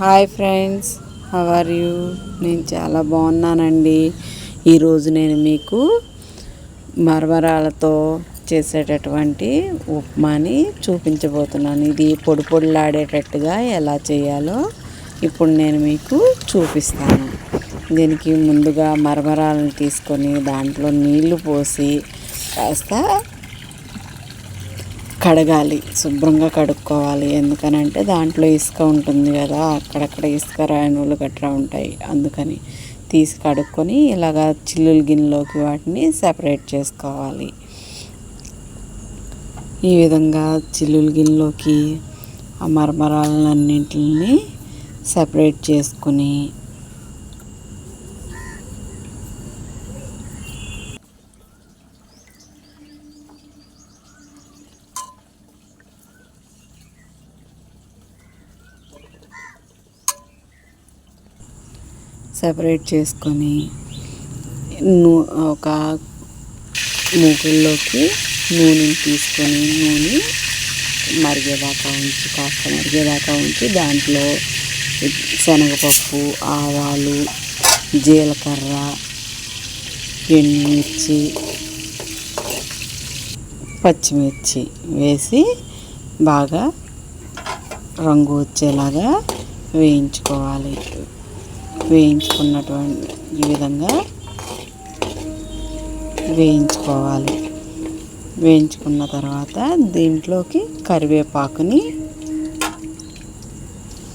Hi friends, how are you? నేను చాలా బాగున్నానండి. ఈరోజు నేను మీకు మరమరాలతో చేసేటటువంటి ఉప్మాని చూపించబోతున్నాను. ఇది పొడి పొడిలాడేటట్టుగా ఎలా చేయాలో ఇప్పుడు నేను మీకు చూపిస్తాను. దీనికి ముందుగా మరమరాలను తీసుకొని దాంట్లో నీళ్లు పోసి కాస్త కడగాలి, శుభ్రంగా కడుక్కోవాలి. ఎందుకనంటే దాంట్లో ఇసుక ఉంటుంది కదా, అక్కడక్కడ ఇసుక రాయినూలు గట్రా ఉంటాయి. అందుకని తీసి కడుక్కొని ఇలాగా చిల్లుల గిన్నెలోకి వాటిని సెపరేట్ చేసుకోవాలి. ఈ విధంగా చిల్లుల గిన్నెలోకి ఆ మరమరాలన్నింటిని సెపరేట్ చేసుకుని ఒక మూకుల్లోకి నూనెని తీసుకొని నూనె కాస్త మరిగేదాకా ఉంచి దాంట్లో శనగపప్పు, ఆవాలు, జీలకర్ర, ఎండుమిర్చి, పచ్చిమిర్చి వేసి బాగా రంగు వచ్చేలాగా వేయించుకోవాలి. ఈ విధంగా వేయించుకున్న తర్వాత దీంట్లోకి కరివేపాకుని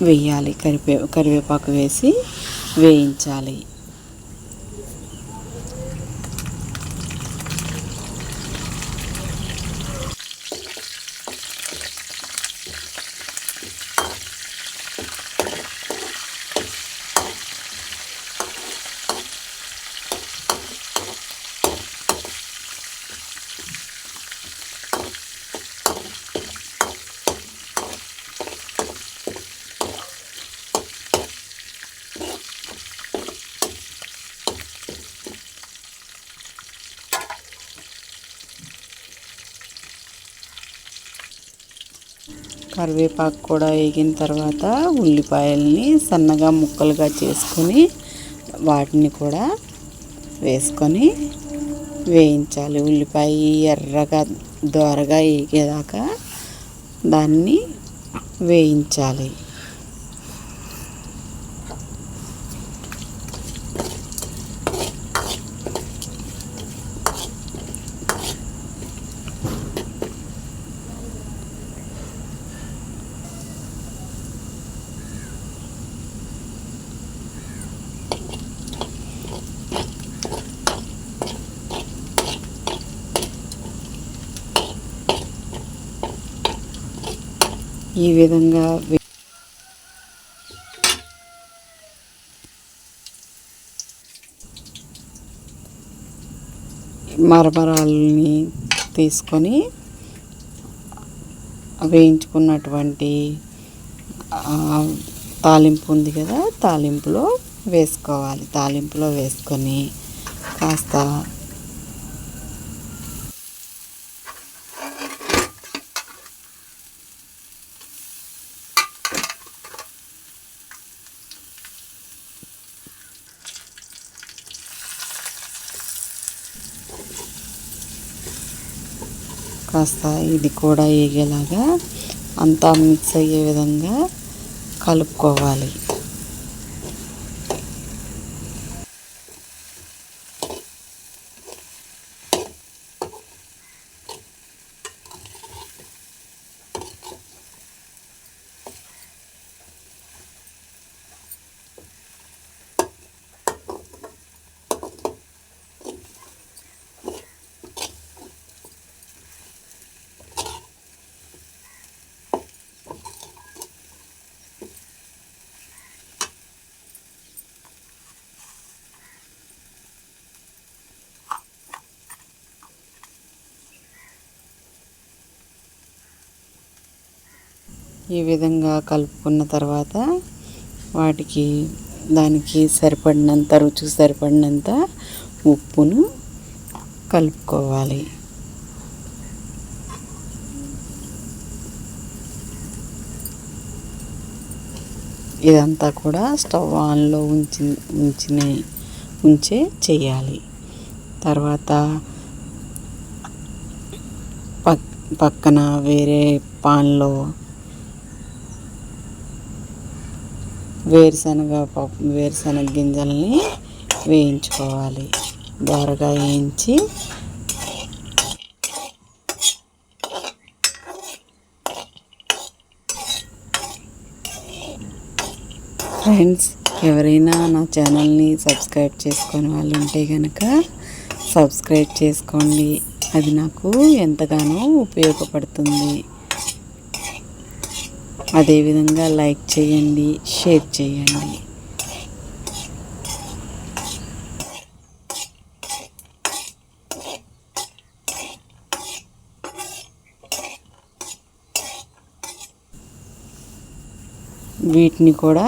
వేయాలి. కరివేపాకు వేసి వేయించాలి. కరివేపాకు కూడా వేగిన తర్వాత ఉల్లిపాయల్ని సన్నగా ముక్కలుగా చేసుకొని వాటిని కూడా వేసుకొని వేయించాలి. ఉల్లిపాయ ఎర్రగా దోరగా వేగేదాకా దాన్ని వేయించాలి. ఈ విధంగా మరమరాలని తీసుకొని వేయించుకున్నటువంటి తాలింపు ఉంది కదా, తాలింపులో వేసుకోవాలి. తాలింపులో వేసుకొని కాస్త ఇది కూడా వేగేలాగా అంతా మిక్స్ అయ్యే విధంగా కలుపుకోవాలి. ఈ విధంగా కలుపుకున్న తర్వాత దానికి సరిపడినంత, రుచికి సరిపడినంత ఉప్పును కలుపుకోవాలి. ఇదంతా కూడా స్టవ్ ఆన్లో ఉంచే చేయాలి. తర్వాత పక్కన వేరే పాన్లో వేరుశనగ గింజల్ని వేయించుకోవాలి. దోరగా వేయించి ఫ్రెండ్స్, ఎవరైనా నా ఛానల్ని సబ్స్క్రైబ్ చేసుకొని వాళ్ళు ఉంటే కనుక సబ్స్క్రైబ్ చేసుకోండి. అది నాకు ఎంతగానో ఉపయోగపడుతుంది. అదేవిధంగా లైక్ చేయండి, షేర్ చేయండి. వీటిని కూడా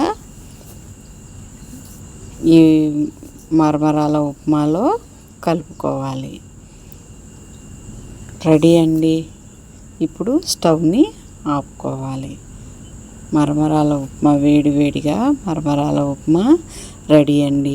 ఈ మరమరాల ఉప్మాలో కలుపుకోవాలి. రెడీ అండి. ఇప్పుడు స్టవ్ని ఆపుకోవాలి. మరమరాల ఉప్మా వేడివేడిగా మరమరాల ఉప్మా రెడీ అండి.